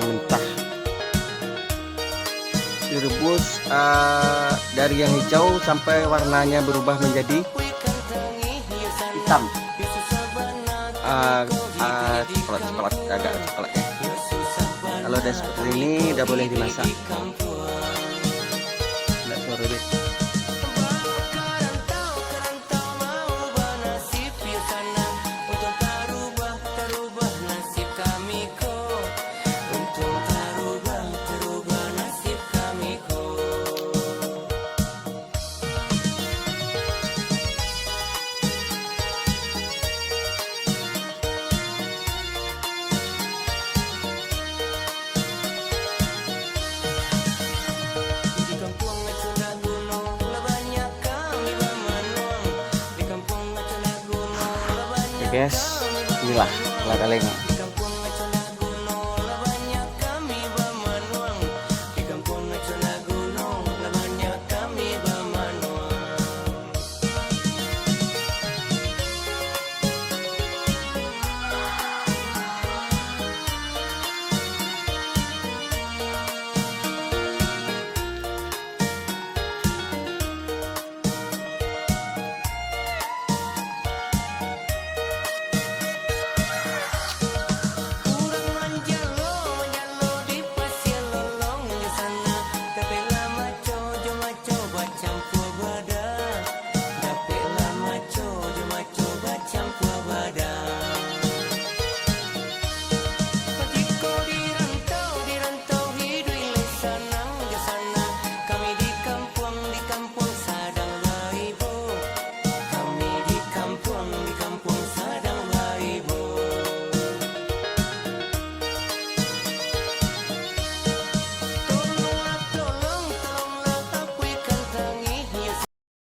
yang mentah. Direbus dari yang hijau sampai warnanya berubah menjadi hitam. Coklat agak coklat ya. Kalau udah seperti ini udah boleh dimasak. Nggak suara deh. Guys, inilah lada lengong.